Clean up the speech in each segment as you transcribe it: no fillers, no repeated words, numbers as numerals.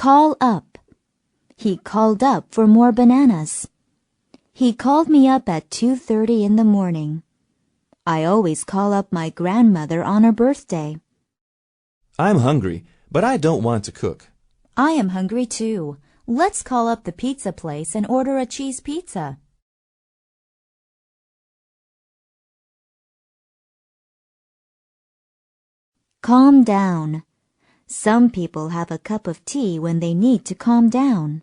Call up. He called up for more bananas. He called me up at 2:30 in the morning. I always call up my grandmother on her birthday. I'm hungry, but I don't want to cook. I am hungry too. Let's call up the pizza place and order a cheese pizza. Calm down. Some people have a cup of tea when they need to calm down.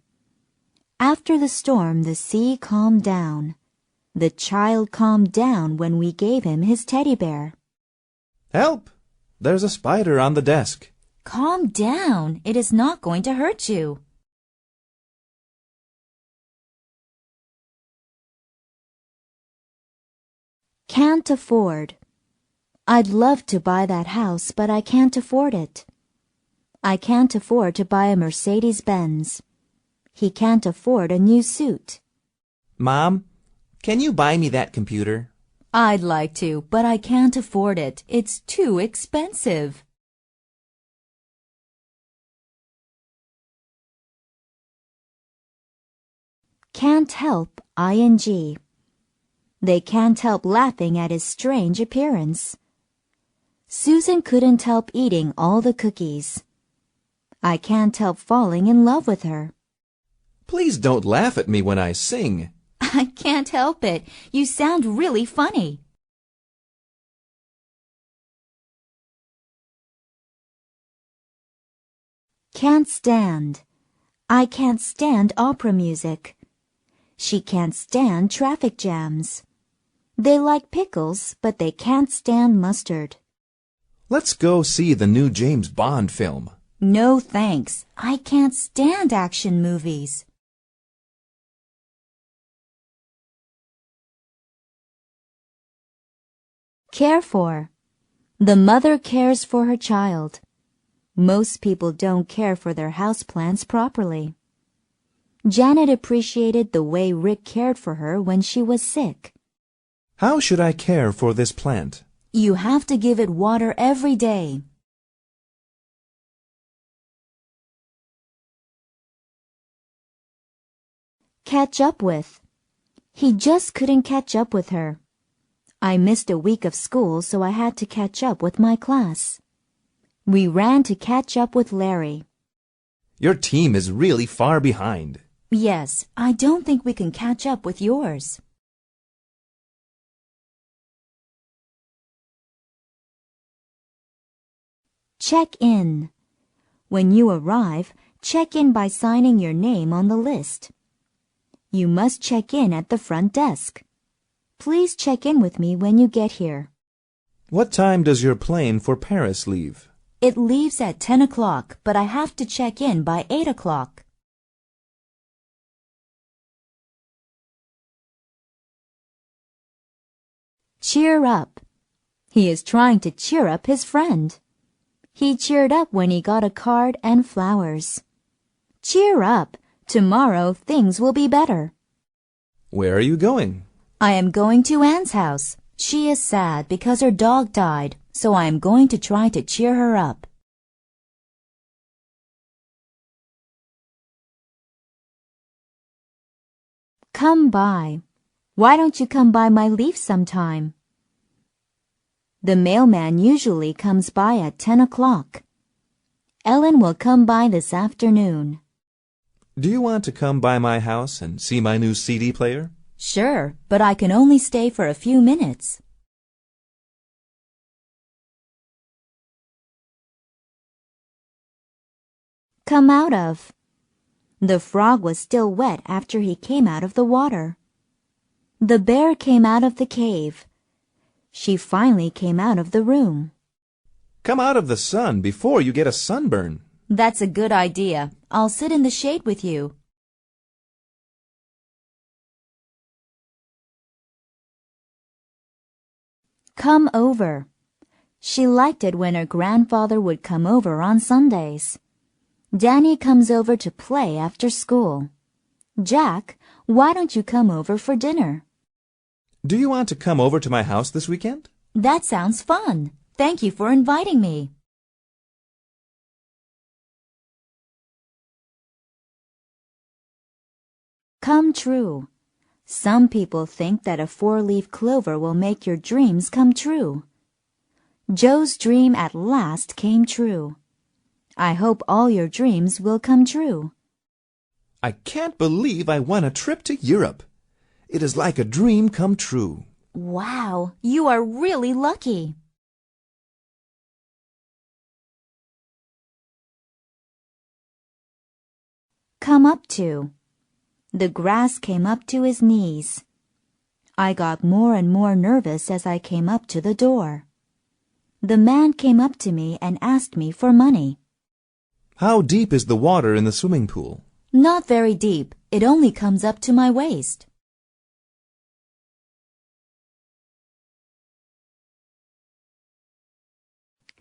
After the storm, the sea calmed down. The child calmed down when we gave him his teddy bear. Help! There's a spider on the desk. Calm down. It is not going to hurt you. Can't afford. I'd love to buy that house, but I can't afford it. I can't afford to buy a Mercedes-Benz. He can't afford a new suit. Mom, can you buy me that computer? I'd like to, but I can't afford it. It's too expensive. Can't help, ing. They can't help laughing at his strange appearance. Susan couldn't help eating all the cookies. I can't help falling in love with her. Please don't laugh at me when I sing. I can't help it. You sound really funny. Can't stand. I can't stand opera music. She can't stand traffic jams. They like pickles, but they can't stand mustard. Let's go see the new James Bond film. No thanks. I can't stand action movies. Care for. The mother cares for her child. Most people don't care for their houseplants properly. Janet appreciated the way Rick cared for her when she was sick. How should I care for this plant? You have to give it water every day. Catch up with. He just couldn't catch up with her. I missed a week of school, so I had to catch up with my class. We ran to catch up with Larry. Your team is really far behind. Yes, I don't think we can catch up with yours. Check in. When you arrive, check in by signing your name on the list. You must check in at the front desk. Please check in with me when you get here. What time does your plane for Paris leave? It leaves at 10 o'clock, but I have to check in by 8 o'clock. Cheer up. He is trying to cheer up his friend. He cheered up when he got a card and flowers. Cheer up. Tomorrow things will be better. Where are you going? I am going to Anne's house. She is sad because her dog died, so I am going to try to cheer her up. Come by. Why don't you come by my leaf sometime? The mailman usually comes by at 10 o'clock. Ellen will come by this afternoon. Do you want to come by my house and see my new CD player? Sure, but I can only stay for a few minutes. Come out of. The frog was still wet after he came out of the water. The bear came out of the cave. She finally came out of the room. Come out of the sun before you get a sunburn. That's a good idea. I'll sit in the shade with you. Come over. She liked it when her grandfather would come over on Sundays. Danny comes over to play after school. Jack, why don't you come over for dinner? Do you want to come over to my house this weekend? That sounds fun. Thank you for inviting me. come true. Some people think that a four-leaf clover will make your dreams come true. Joe's dream at last came true. I hope all your dreams will come true. I can't believe I won a trip to Europe. It is like a dream come true. Wow, you are really lucky. Come up to. The grass came up to his knees. I got more and more nervous as I came up to the door. The man came up to me and asked me for money. How deep is the water in the swimming pool? Not very deep. It only comes up to my waist.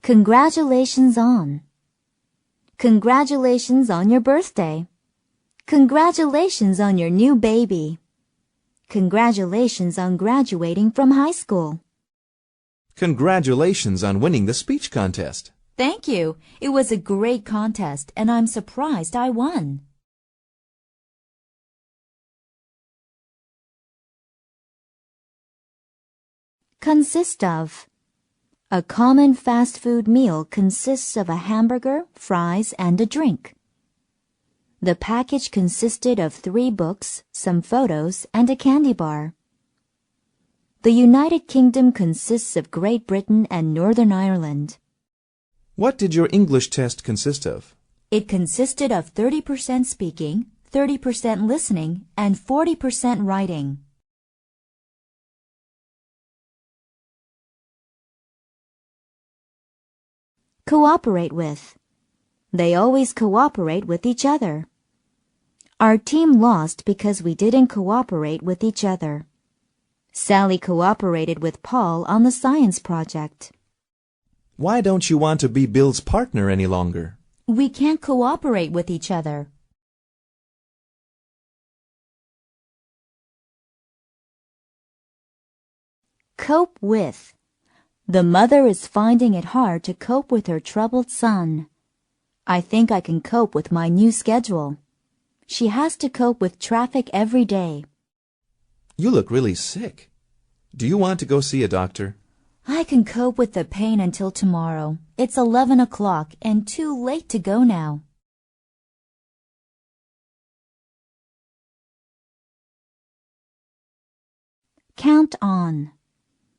Congratulations on. Congratulations on your birthday. Congratulations on your new baby. Congratulations on graduating from high school. Congratulations on winning the speech contest. Thank you. It was a great contest, and I'm surprised I won. Consist of. A common fast food meal consists of a hamburger, fries, and a drink. The package consisted of 3 books, some photos, and a candy bar. The United Kingdom consists of Great Britain and Northern Ireland. What did your English test consist of? It consisted of 30% speaking, 30% listening, and 40% writing. Cooperate with. They always cooperate with each other. Our team lost because we didn't cooperate with each other. Sally cooperated with Paul on the science project. Why don't you want to be Bill's partner any longer? We can't cooperate with each other. Cope with. The mother is finding it hard to cope with her troubled son. I think I can cope with my new schedule. She has to cope with traffic every day. You look really sick. Do you want to go see a doctor? I can cope with the pain until tomorrow. It's 11 o'clock and too late to go now. Count on.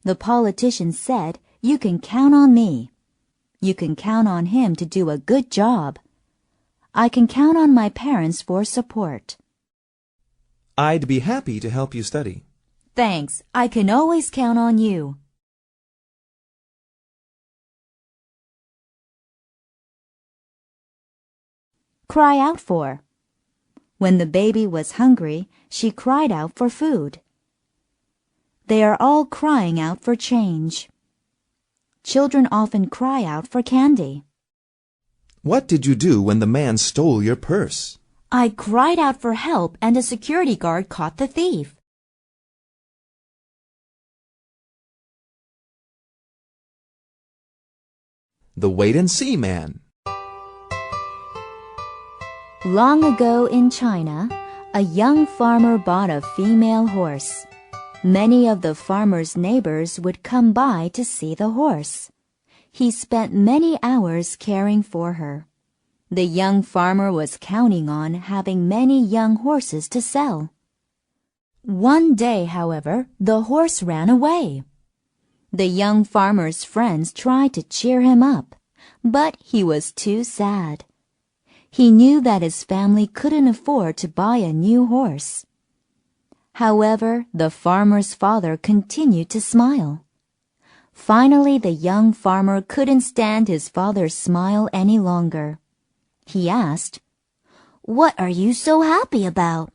The politician said, "You can count on me." You can count on him to do a good job. I can count on my parents for support. I'd be happy to help you study. Thanks. I can always count on you. Cry out for. When the baby was hungry, she cried out for food. They are all crying out for change. Children often cry out for candy. What did you do when the man stole your purse? I cried out for help and a security guard caught the thief. The wait-and-see man. Long ago in China, a young farmer bought a female horse. Many of the farmer's neighbors would come by to see the horse. He spent many hours caring for her. The young farmer was counting on having many young horses to sell. One day, however, the horse ran away. The young farmer's friends tried to cheer him up, but he was too sad. He knew that his family couldn't afford to buy a new horse. However, the farmer's father continued to smile. Finally, the young farmer couldn't stand his father's smile any longer. He asked, "What are you so happy about?"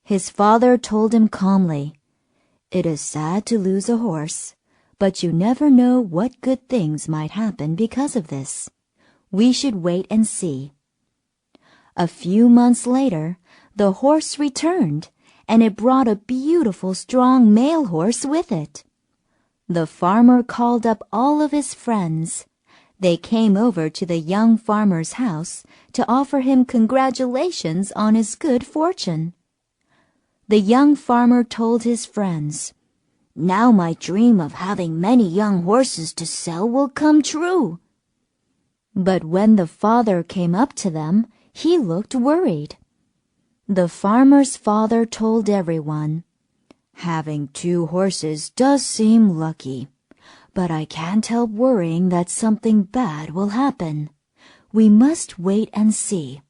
His father told him calmly, "It is sad to lose a horse, but you never know what good things might happen because of this. We should wait and see." A few months later, the horse returned, and it brought a beautiful, strong male horse with it. The farmer called up all of his friends. They came over to the young farmer's house to offer him congratulations on his good fortune. The young farmer told his friends, "Now my dream of having many young horses to sell will come true." But when the father came up to them, he looked worried. The farmer's father told everyone, "Having 2 horses does seem lucky, but I can't help worrying that something bad will happen. We must wait and see."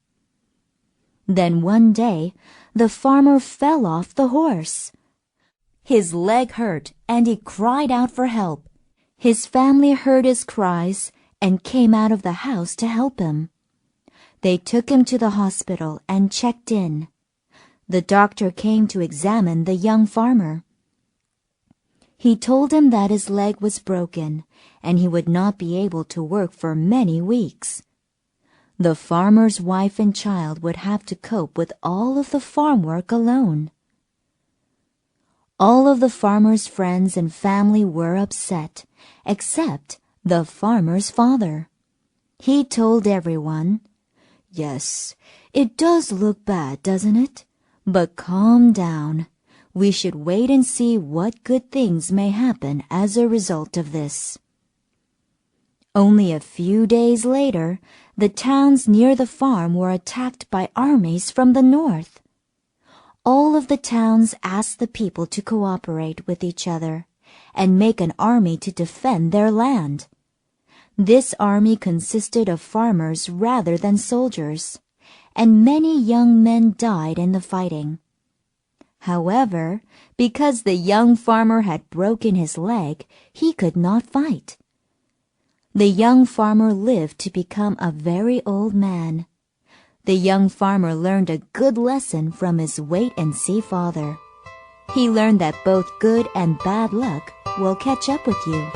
Then one day, the farmer fell off the horse. His leg hurt and he cried out for help. His family heard his cries and came out of the house to help him. They took him to the hospital and checked in. The doctor came to examine the young farmer. He told him that his leg was broken and he would not be able to work for many weeks. The farmer's wife and child would have to cope with all of the farm work alone. All of the farmer's friends and family were upset, except the farmer's father. He told everyone, "Yes, it does look bad, doesn't it? But calm down. We should wait and see what good things may happen as a result of this." Only a few days later, the towns near the farm were attacked by armies from the north. All of the towns asked the people to cooperate with each other and make an army to defend their land. This army consisted of farmers rather than soldiers, and many young men died in the fighting. However, because the young farmer had broken his leg, he could not fight. The young farmer lived to become a very old man. The young farmer learned a good lesson from his wait-and-see father. He learned that both good and bad luck will catch up with you.